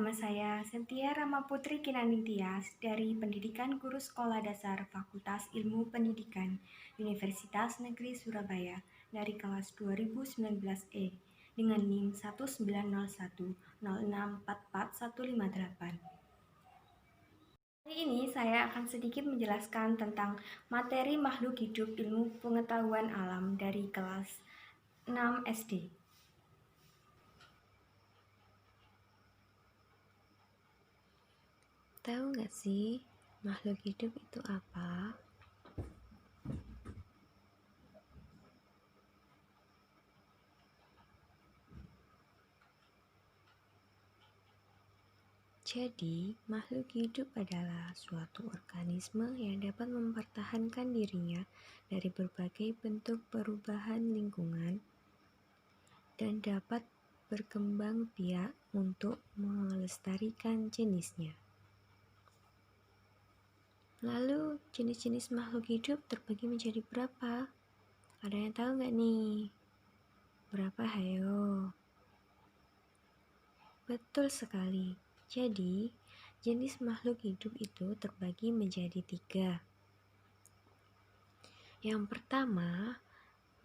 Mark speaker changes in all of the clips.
Speaker 1: Nama saya Cynthia Ramaputri Kinaningtyas dari Pendidikan Guru Sekolah Dasar Fakultas Ilmu Pendidikan Universitas Negeri Surabaya dari kelas 2019E dengan NIM 19010644158. Hari ini saya akan sedikit menjelaskan tentang materi makhluk hidup ilmu pengetahuan alam dari kelas 6 SD.
Speaker 2: Tahu nggak sih makhluk hidup itu apa? Jadi, makhluk hidup adalah suatu organisme yang dapat mempertahankan dirinya dari berbagai bentuk perubahan lingkungan dan dapat berkembang biak untuk melestarikan jenisnya. Lalu, jenis-jenis makhluk hidup terbagi menjadi berapa? Ada yang tahu nggak nih? Berapa, hayo? Betul sekali. Jadi, jenis makhluk hidup itu terbagi menjadi 3. Yang pertama,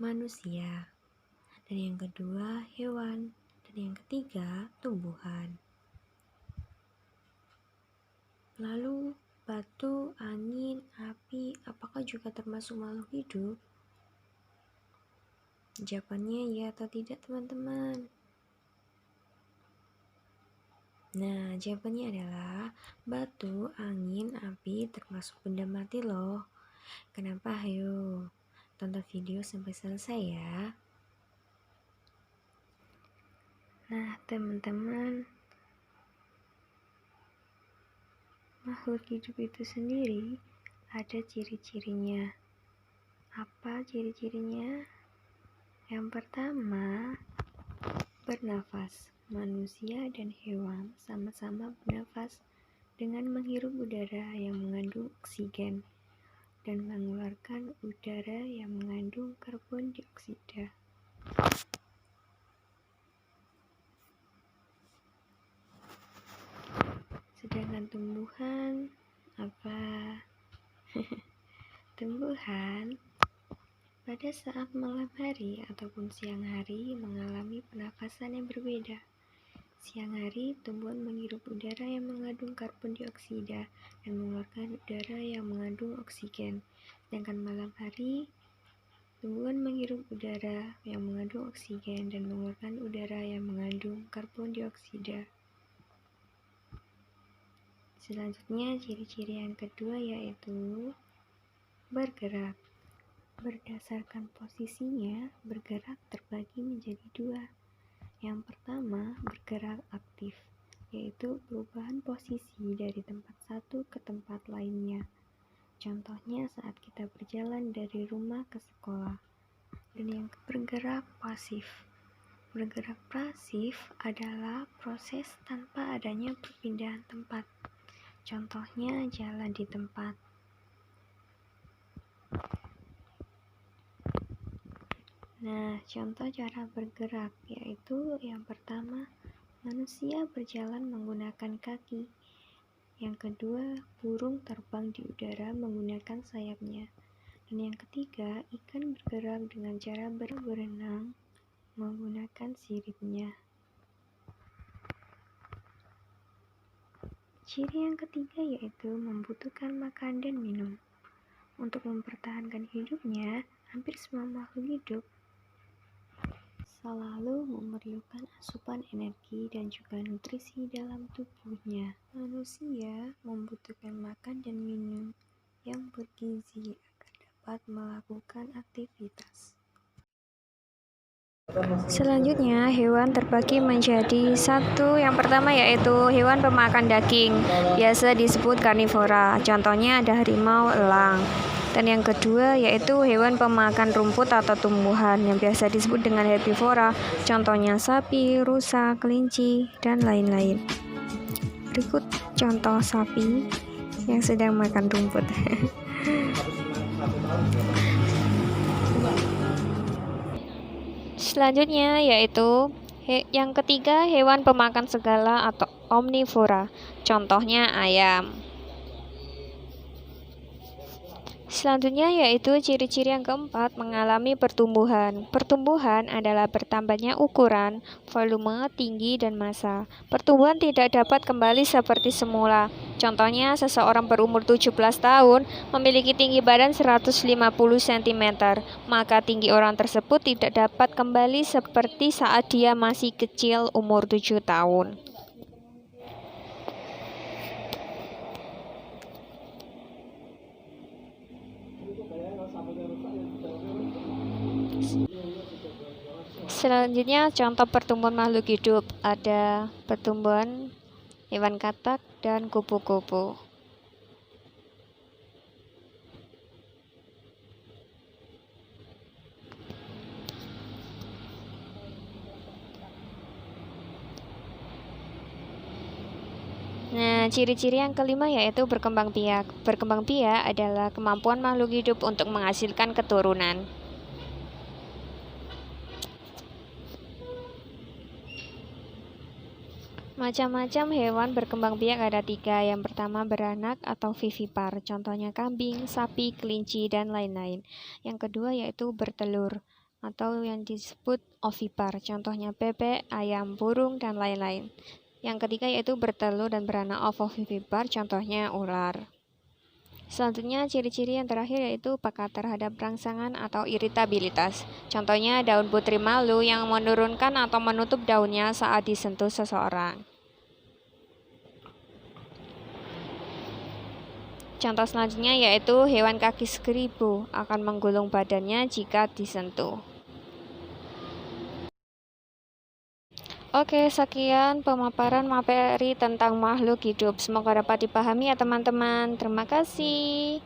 Speaker 2: manusia. Dan yang kedua, hewan. Dan yang ketiga, tumbuhan. Lalu, batu, angin, api, apakah juga termasuk makhluk hidup? Jawabannya ya atau tidak, teman-teman? Nah, jawabannya adalah batu, angin, api termasuk benda mati loh. Kenapa? Ayo, tonton video sampai selesai ya. Nah, teman-teman, makhluk hidup itu sendiri ada ciri-cirinya. Apa ciri-cirinya? Yang pertama, bernafas. Manusia dan hewan sama-sama bernafas dengan menghirup udara yang mengandung oksigen dan mengeluarkan udara yang mengandung karbon dioksida. Sedangkan tumbuhan apa? Tumbuhan pada saat malam hari ataupun siang hari mengalami pernafasan yang berbeda. Siang hari, tumbuhan menghirup udara yang mengandung karbon dioksida dan mengeluarkan udara yang mengandung oksigen. Sedangkan malam hari, tumbuhan menghirup udara yang mengandung oksigen dan mengeluarkan udara yang mengandung karbon dioksida. Selanjutnya, ciri-ciri yang kedua yaitu bergerak. Berdasarkan posisinya, bergerak terbagi menjadi 2. Yang pertama, bergerak aktif, yaitu perubahan posisi dari tempat satu ke tempat lainnya. Contohnya saat kita berjalan dari rumah ke sekolah. Dan yang bergerak pasif. Bergerak pasif adalah proses tanpa adanya perpindahan tempat. Contohnya jalan di tempat. Nah, contoh cara bergerak yaitu yang pertama, manusia berjalan menggunakan kaki. Yang kedua, burung terbang di udara menggunakan sayapnya. Dan yang ketiga, ikan bergerak dengan cara berenang menggunakan siripnya. Ciri yang ketiga yaitu membutuhkan makan dan minum. Untuk mempertahankan hidupnya, hampir semua makhluk hidup selalu memerlukan asupan energi dan juga nutrisi dalam tubuhnya. Manusia membutuhkan makan dan minum yang bergizi agar dapat melakukan aktivitas. Selanjutnya, hewan terbagi menjadi 1. Yang pertama yaitu hewan pemakan daging, biasa disebut karnivora. Contohnya ada harimau, elang. Dan yang kedua yaitu hewan pemakan rumput atau tumbuhan yang biasa disebut dengan herbivora. Contohnya sapi, rusa, kelinci, dan lain-lain. Berikut contoh sapi yang sedang makan rumput. Selanjutnya yaitu Yang ketiga, hewan pemakan segala atau omnivora. Contohnya ayam. Selanjutnya yaitu ciri-ciri yang keempat, mengalami pertumbuhan. Pertumbuhan adalah bertambahnya ukuran, volume, tinggi, dan massa. Pertumbuhan tidak dapat kembali seperti semula. Contohnya, seseorang berumur 17 tahun memiliki tinggi badan 150 cm, maka tinggi orang tersebut tidak dapat kembali seperti saat dia masih kecil umur 7 tahun. Selanjutnya contoh pertumbuhan makhluk hidup, ada pertumbuhan hewan katak dan kupu-kupu. Nah, ciri-ciri yang kelima yaitu berkembang biak. Berkembang biak adalah kemampuan makhluk hidup untuk menghasilkan keturunan. Macam-macam hewan berkembang biak ada 3. Yang pertama beranak atau vivipar, contohnya kambing, sapi, kelinci, dan lain-lain. Yang kedua yaitu bertelur atau yang disebut ovipar, contohnya bebek, ayam, burung, dan lain-lain. Yang ketiga yaitu bertelur dan beranak ovovivipar, contohnya ular. Selanjutnya ciri-ciri yang terakhir yaitu peka terhadap rangsangan atau iritabilitas. Contohnya daun putri malu yang menurunkan atau menutup daunnya saat disentuh seseorang. Contoh selanjutnya yaitu hewan kaki seribu akan menggulung badannya jika disentuh. Oke, sekian pemaparan materi tentang makhluk hidup. Semoga dapat dipahami ya teman-teman. Terima kasih.